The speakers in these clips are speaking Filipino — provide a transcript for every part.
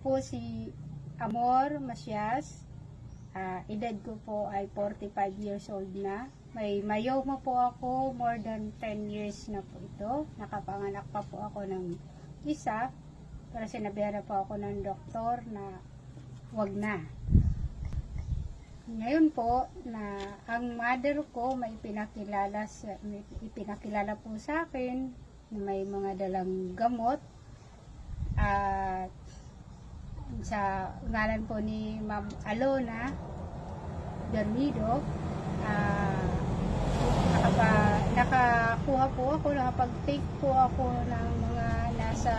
po si Amor Macias. Edad ko po ay 45 years old na. May myoma po ako, more than 10 years na po ito. Nakapanganak pa po ako ng isa, pero sinabihan na po ako ng doktor na wag na. Ngayon po, na ang mother ko may ipinakilala po sa akin na may mga dalang gamot. At sa ngalan po ni Ma'am Alona Garnido, nakakuha po ako, nakapag-take po ako ng mga nasa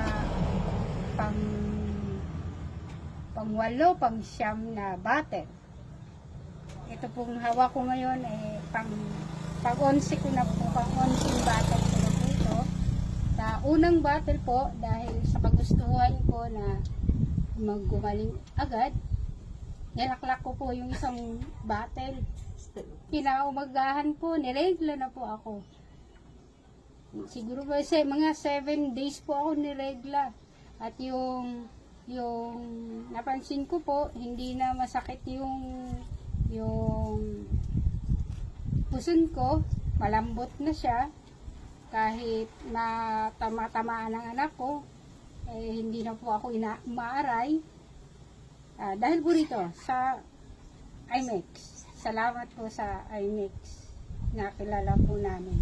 pang-walo, pang-siyam na bottle. Ito pong hawak ko ngayon pang-11 ko na po, pang-11 bottle ko na po ito. Sa unang bottle po, dahil sa kagustuhan ko na maggumaling agad, nilaklak ko po yung isang bottle. Kinaumagahan po, niregla na po ako. Siguro ba mga 7 days po ako niregla. At yung napansin ko po, hindi na masakit yung puson ko, malambot na siya. Kahit na tama-tamaan ng anak ko, hindi na po ako umaaray. Dahil po rito sa IMEX. Salamat po sa IMEX. Nakilala po namin.